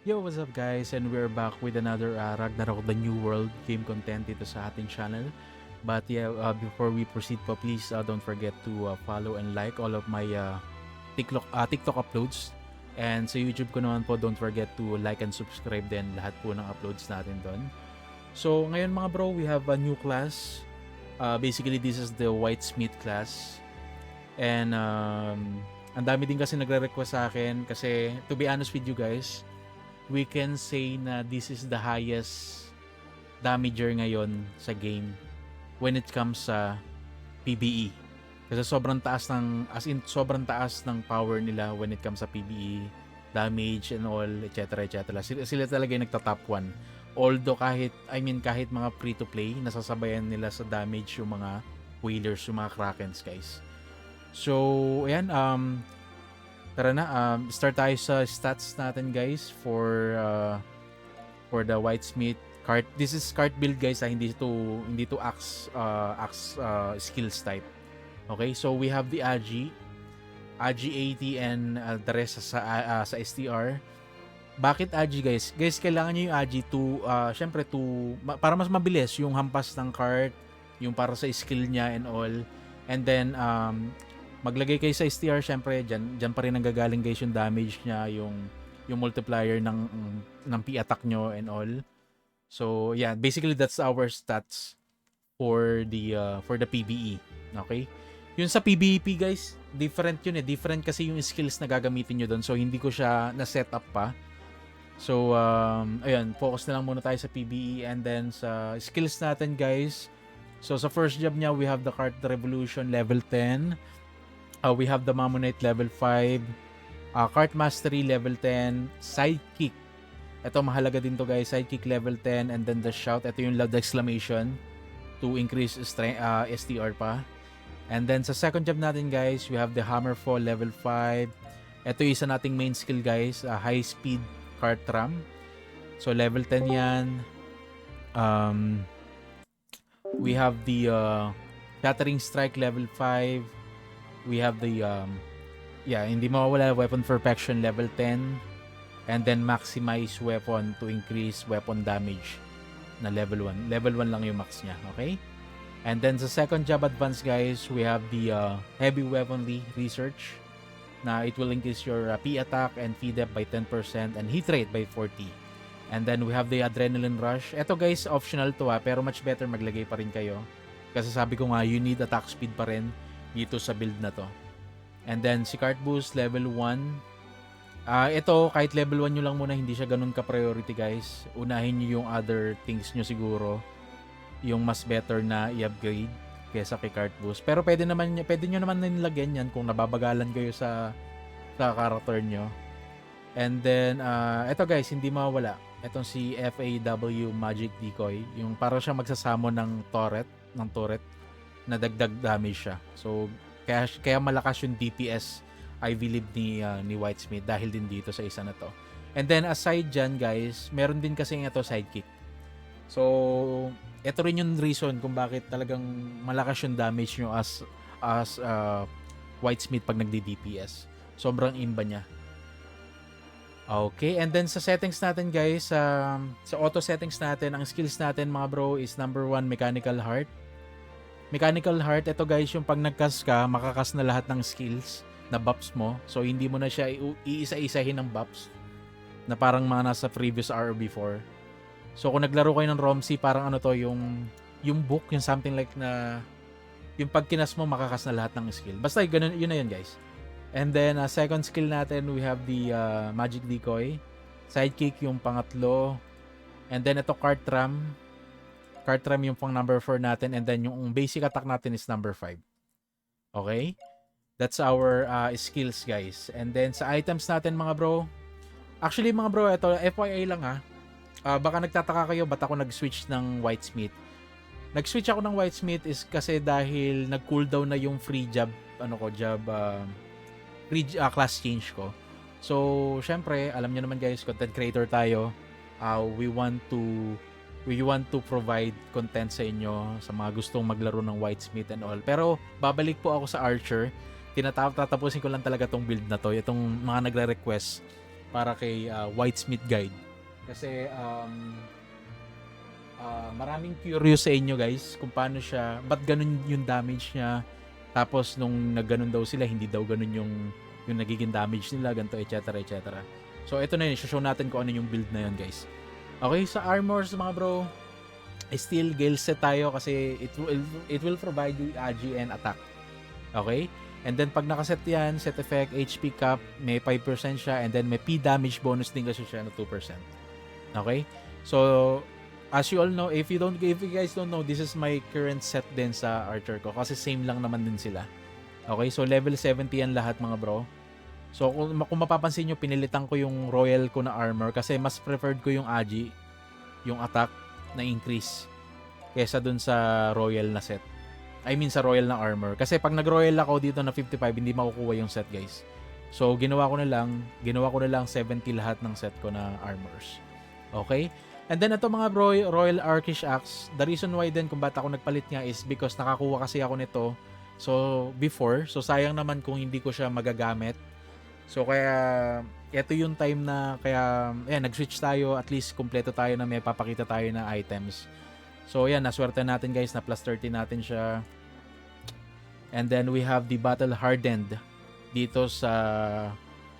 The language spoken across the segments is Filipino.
Yo, what's up guys? And we're back with another Ragnarok The New World game content dito sa ating channel. But yeah, before we proceed po, please don't forget to follow and like all of my TikTok uploads. And sa YouTube ko naman po, don't forget to like and subscribe din lahat po ng uploads natin doon. So ngayon mga bro, we have a new class. Basically, this is the Whitesmith class. And ang dami din kasi nagre-request sa akin kasi to be honest with you guys, we can say na this is the highest damager ngayon sa game when it comes sa PvE. Kasi sobrang taas ng, as in sobrang taas ng power nila when it comes sa PvE, damage and all, etc. etc. Sila talaga yung nagta-top 1. Although kahit mga free to play, nasasabayan nila sa damage yung mga whalers, yung mga krakens guys. So, ayan, tara na, start tayo sa stats natin guys for the Whitesmith cart. This is cart build guys, hindi to axe skills type. Okay, so we have the Agi 80 and the rest sa STR. Bakit Agi guys? Guys, kailangan niyo yung Agi to syempre para mas mabilis yung hampas ng cart, yung para sa skill niya and all. And then maglagay kayo sa STR, syempre diyan pa rin nanggagaling guys yung damage niya, yung multiplier ng P attack nyo and all. So yeah, basically that's our stats for the PvE. Okay? Yung sa PvP guys, different yun eh. Different kasi yung skills na gagamitin nyo doon. So hindi ko siya na-set up pa. So ayun, focus na lang muna tayo sa PvE and then sa skills natin guys. So sa first job niya, we have the Cart Revolution level 10. We have the Mammonite level 5. Cart Mastery level 10. Sidekick. Ito mahalaga din to guys. Sidekick level 10 and then the Shout. Ito yung loud exclamation to increase strength, STR pa. And then sa second job natin guys, we have the Hammerfall level 5. Ito yung isa nating main skill guys. High speed cart ram. So level 10 yan. We have the Shattering Strike level 5. We have the hindi mawawala weapon perfection level 10 and then maximize weapon to increase weapon damage na level 1. Level 1 lang yung max niya, okay? And then sa second job advance guys, we have the heavy weaponry research na it will increase your P attack and P depth by 10% and hit rate by 40. And then we have the adrenaline rush. Ito guys, optional to pero much better maglagay pa rin kayo. Kasi sabi ko nga, you need attack speed pa rin dito sa build na to. And then si Cart Boost level 1. Ito kahit level 1 nyo lang muna, hindi siya ganun ka-priority guys. Unahin nyo yung other things nyo siguro. Yung mas better na i-upgrade kaysa kay Cart Boost. Pero pwede nyo naman nilagyan yan kung nababagalan kayo sa character nyo. And then ito guys, hindi mawala. Itong si FAW Magic Decoy. Yung para siya magsasamo ng turret na dagdag damage siya. So kaya malakas yung DPS I believe ni Whitesmith dahil din dito sa isa na to. And then aside dyan guys, meron din kasi ito sidekick. So ito rin yung reason kung bakit talagang malakas yung damage nyo as Whitesmith pag nagdi-DPS. Sobrang imba niya. Okay, and then sa settings natin guys, sa auto settings natin, ang skills natin mga bro is number 1, Mechanical Heart. Mechanical Heart, ito guys, yung pag nagcast ka, makakas na lahat ng skills na buffs mo. So, hindi mo na siya iisa-isahin ng buffs na parang mga nasa previous RO before. So, kung naglaro kayo ng ROMC, parang ano to, yung book, yung something like na, yung pag kinas mo, makakas na lahat ng skill. Basta, ganun, yun na yun guys. And then, second skill natin, we have the Magic Decoy. Sidekick yung pangatlo. And then, ito Cart Ram. Cart Ram yung pang number 4 natin. And then, yung basic attack natin is number 5. Okay? That's our skills, guys. And then, sa items natin, mga bro. Actually, mga bro, ito, FYI lang ha. Baka nagtataka kayo, ba't ako nag-switch ng Whitesmith? Nag-switch ako ng Whitesmith is kasi dahil nag-cooldown na yung free job, free class change ko. So, syempre, alam nyo naman guys, content creator tayo. We want to provide content sa inyo, sa mga gustong maglaro ng Whitesmith and all. Pero, babalik po ako sa Archer. Tatapusin ko lang talaga tong build na to. Itong mga nagre-request para kay Whitesmith Guide. Kasi maraming curious sa inyo guys kung paano siya, ba't ganun yung damage niya, tapos nung nagganon daw sila, hindi daw ganun yung nagiging damage nila, ganito, etc. etc. So ito na yun, show natin kung ano yung build na yun guys. Okay, sa armors mga bro, still Gale set tayo kasi it will provide you agi and attack. Okay? And then pag nakaset yan, set effect, HP cap, may 5% siya, and then may P damage bonus din kasi siya na 2%. Okay? So, as you all know, if you guys don't know, this is my current set din sa archer ko kasi same lang naman din sila. Okay? So, level 70 yan lahat mga bro. So, kung mapapansin nyo, pinilitan ko yung royal ko na armor kasi mas preferred ko yung agi, yung attack na increase kesa dun sa royal na set. I mean sa royal na armor. Kasi pag nag-royal ako dito na 55, hindi makukuha yung set guys. So, ginawa ko na lang 70 lahat ng set ko na armors. Okay? And then ito mga bro, Royal Arkish Axe. The reason why din kung ba't ako nagpalit nga is because nakakuha kasi ako nito. So, before. So, sayang naman kung hindi ko siya magagamit. So, kaya ito yung time na kaya nag-switch tayo. At least kompleto tayo na may papakita tayo na items. So, yan, naswerte natin guys, na plus 30 natin siya. And then, we have the Battle Hardened dito sa...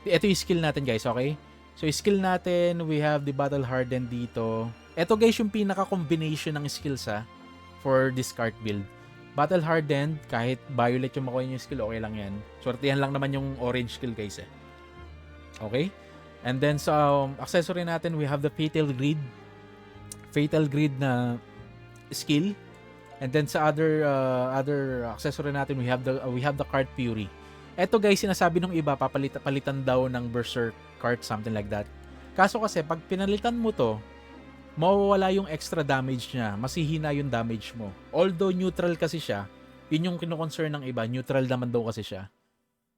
Ito yung skill natin guys, okay? So, yung skill natin, we have the Battle Hardened dito. Ito guys, yung pinaka-combination ng skills for this cart build. Battle Hardened, kahit violet yung makuha yung skill, okay lang yan. Swertihan lang naman yung orange skill guys Okay? And then, sa accessory natin, we have the Fatal Greed. Fatal Greed na skill. And then sa other accessory natin, we have the Cart Fury. Eto guys, sinasabi nung iba palitan daw ng Berserk cart, something like that. Kaso kasi pag pinalitan mo to, mawawala yung extra damage niya, masihina yung damage mo. Although neutral kasi siya, yun yung kino-concern ng iba, neutral naman daw kasi siya.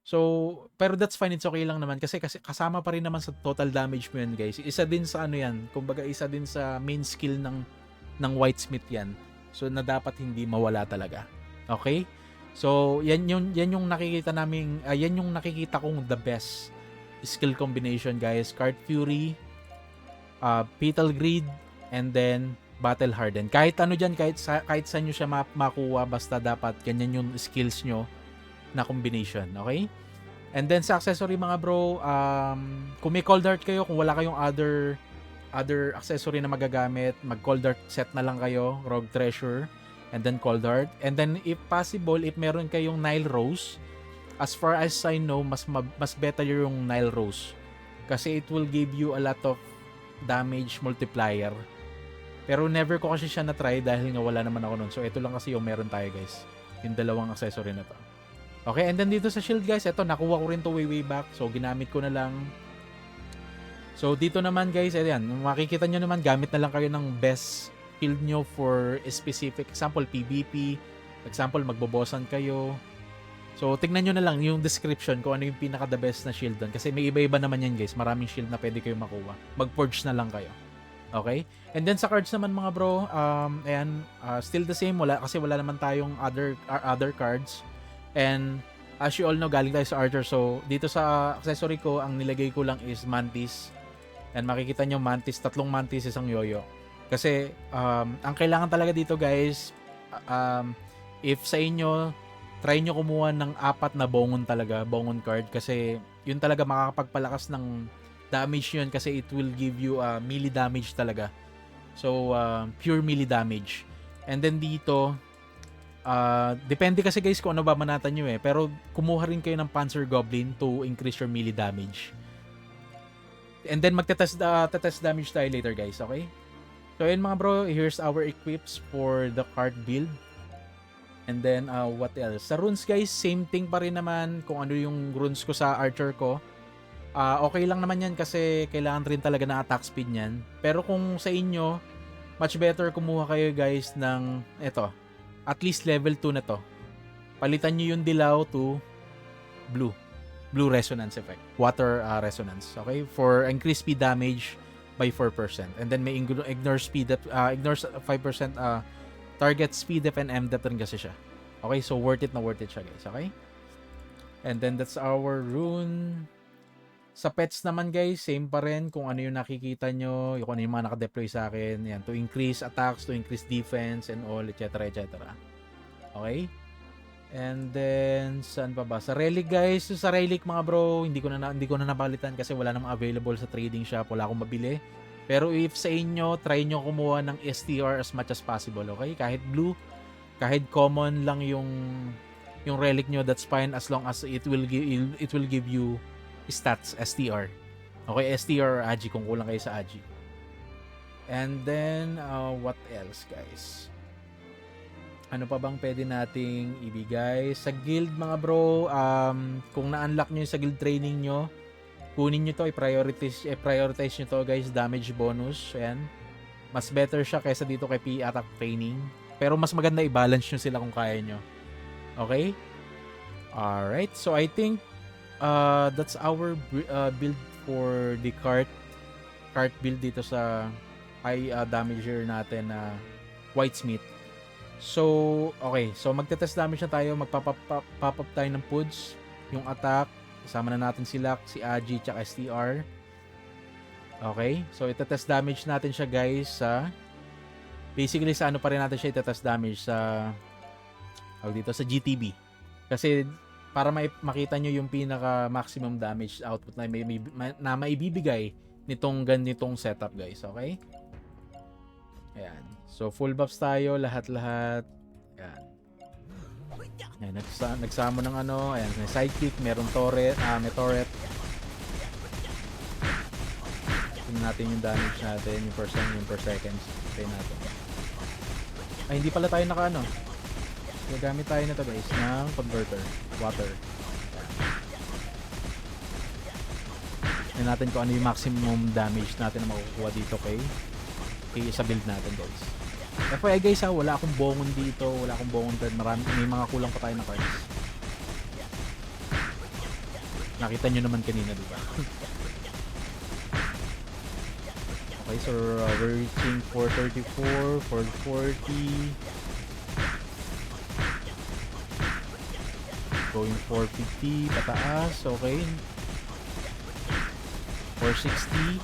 So, pero that's fine, it's okay lang naman kasi kasama pa rin naman sa total damage mo yan guys. Isa din sa kumbaga isa din sa main skill ng Whitesmith yan. So, na dapat hindi mawala talaga. Okay? So, yan yung nakikita namin, yan yung nakikita kong the best skill combination, guys. Cart Fury, Fatal Greed, and then Battle Hardened. Kahit ano dyan, kahit saan nyo siya makuha, basta dapat ganyan yung skills nyo na combination. Okay? And then, sa accessory mga bro, kung may Cold Dart kayo, kung wala kayong other accessory na magagamit, mag-Cold Dart set na lang kayo, Rogue Treasure, and then Cold Dart. And then, if possible, if meron kayong Nile Rose, as far as I know, mas better yung Nile Rose. Kasi it will give you a lot of damage multiplier. Pero never ko kasi siya na-try dahil nga wala naman ako nun. So, ito lang kasi yung meron tayo, guys. Yung dalawang accessory na to. Okay, and then dito sa shield, guys, ito, nakuha ko rin to way back. So, ginamit ko na lang. So, dito naman guys, ayan, makikita nyo naman, gamit na lang kayo ng best shield nyo for a specific example, PvP. Example, magbobosan kayo. So, tignan nyo na lang yung description kung ano yung pinaka-the best na shield doon. Kasi may iba-iba naman yan guys, maraming shield na pwede kayo makuha. Mag-forge na lang kayo. Okay? And then sa cards naman mga bro, ayan, still the same, kasi wala naman tayong other cards. And as you all know, galing tayo sa Archer. So, dito sa accessory ko, ang nilagay ko lang is Mantis. And makikita nyo Mantis, 3 Mantis, isang Yoyo. Kasi, ang kailangan talaga dito guys, if sa inyo, try nyo kumuha ng 4 na bongon talaga, bongon card. Kasi, yun talaga makakapagpalakas ng damage yun. Kasi it will give you melee damage talaga. So, pure melee damage. And then dito, depende kasi guys kung ano ba manatan nyo Pero, kumuha rin kayo ng Panzer Goblin to increase your melee damage. And then magte-test damage tayo later guys, okay? So yun mga bro, here's our equips for the card build. And then what else? Sa runes guys, same thing pa rin naman kung ano yung runes ko sa archer ko. Okay lang naman yan kasi kailangan rin talaga ng attack speed niyan. Pero kung sa inyo, much better kumuha kayo guys ng at least level 2 na to. Palitan nyo yung dilaw to blue resonance effect, water resonance, okay, for increased speed damage by 4%, and then may ignore speed ignores 5% target speed def and M def rin kasi siya. Okay, so worth it siya guys, okay? And then that's our rune Sa pets naman guys, same pa rin kung ano yung nakikita nyo, kung ano yung mga nakadeploy sa akin. Yan, to increase attacks, to increase defense, and all, etc. etc. Okay? And then, saan pa ba? Sa relic guys, sa relic mga bro, hindi ko na napalitan kasi wala namang available sa trading shop, wala akong mabili. Pero if sa inyo, try nyo kumuha ng STR as much as possible, okay? Kahit blue, kahit common lang yung relic nyo, that's fine as long as it will give you stats STR. Okay, STR or AGI kung kulang kayo sa AGI. And then what else guys? Ano pa bang pwede nating ibigay sa guild mga bro? Kung na-unlock nyo yung sa guild training nyo, kunin nyo to, i-prioritize nyo to guys, damage bonus. Ayan. Mas better siya kaysa dito kay PE attack training. Pero mas maganda i-balance nyo sila kung kaya nyo. Okay? Alright, so I think that's our build for the cart build dito sa high damager natin na Whitesmith. So, okay. So, magte-test damage na tayo. Magpop up tayo ng Puds. Yung attack. Kasama na natin si Lak, si Agi, tsaka STR. Okay. So, ite-test damage natin siya guys sa... Basically, sa ano pa rin natin siya ite-test damage sa... dito, sa GTB. Kasi, para makita nyo yung pinaka maximum damage output na maibibigay nitong ganitong setup guys, okay? Ayan. So full buffs tayo lahat-lahat. Ayan. Ayan, nagsama ng ano, ayan, may sidekick, meron turret, may turret. Tingnan natin yung damage natin, yung per seconds. Try natin. Ay, hindi pala tayo naka ano. Gagamit tayo nito guys ng converter, water. Tingnan natin kung ano yung maximum damage natin na makukuha dito kay sa build natin guys. FYI guys ha, wala akong bongon dito, wala akong bongon card, may mga kulang pa tayo na cards. Nakita nyo naman kanina diba? Okay, so we're reaching 434, 440. Going 450 pataas, okay. 460,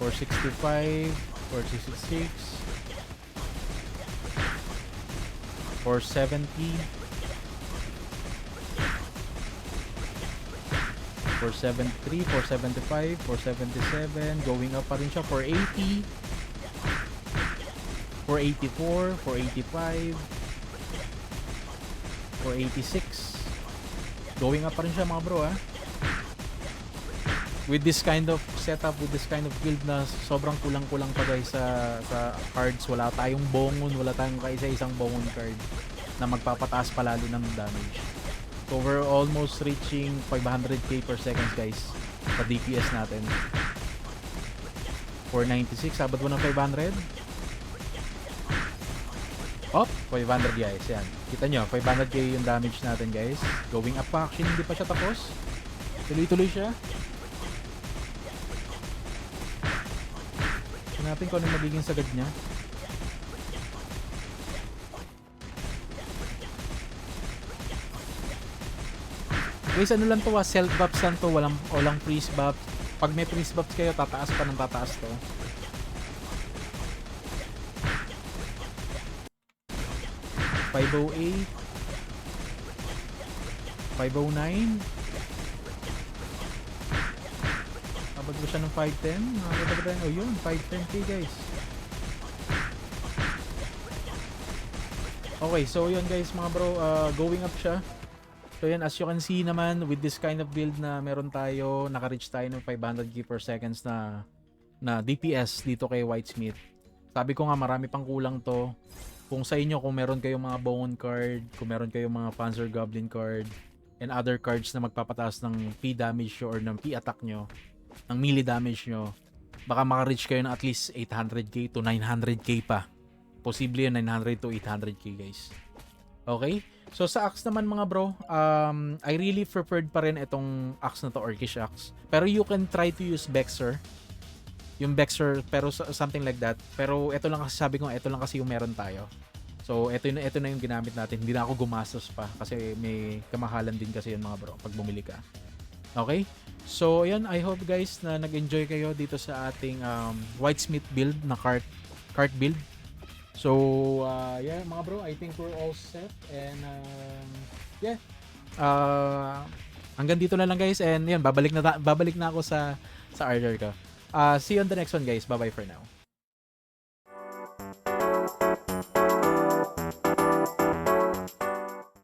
465, 466, 470, 473, 475, 477, going up pa rin siya, 480, 484, 485, 486, going up pa rin siya mga bro ha. With this kind of setup, with this kind of build na sobrang kulang-kulang pa guys sa cards, wala tayong bongon, wala tayong kaisa-isang bongon card na magpapataas palalo ng damage. So we're almost reaching 500k per seconds guys sa DPS natin. 496, abot mo ng 500. Oh, 500 guys, yan. Kita nyo, 500k yung damage natin guys. Going up pa, actually hindi pa siya tapos. Tuloy-tuloy siya. Tignan natin kung ano magiging sagad niya. Guys, ano lang to self buffs lang to, walang freeze buff. Pag may freeze buffs kayo, tataas pa ng tataas to. $508, $509. Abag ba siya ng 510? Oh yun, 510k guys. Okay, so yun guys mga bro, going up siya. So yan, as you can see naman, with this kind of build na meron tayo, naka-reach tayo ng 500k per seconds na DPS dito kay Whitesmith. Sabi ko nga, marami pang kulang to. Kung sa inyo, kung meron kayong mga Bone card, kung meron kayong mga Panzer Goblin card, and other cards na magpapataas ng P damage nyo or ng P attack nyo, ng melee damage nyo, baka maka-reach kayo ng at least 800k to 900k pa. Posible yun, 900 to 800k guys. Okay? So sa axe naman mga bro, I really preferred pa rin itong axe na to, Orcish axe. Pero you can try to use Bexer. Yung Bexer, pero something like that. Pero ito lang kasi sabi ko, ito lang kasi yung meron tayo. So, ito na yung ginamit natin. Hindi na ako gumastos pa kasi may kamahalan din kasi yun mga bro pag bumili ka. Okay? So, ayan, I hope guys na nag-enjoy kayo dito sa ating Whitesmith build na cart build. So, yeah, mga bro, I think we're all set. And, yeah. Hanggang dito na lang guys. And, yan, babalik na ako sa RR ko. See you on the next one guys. Bye-bye for now.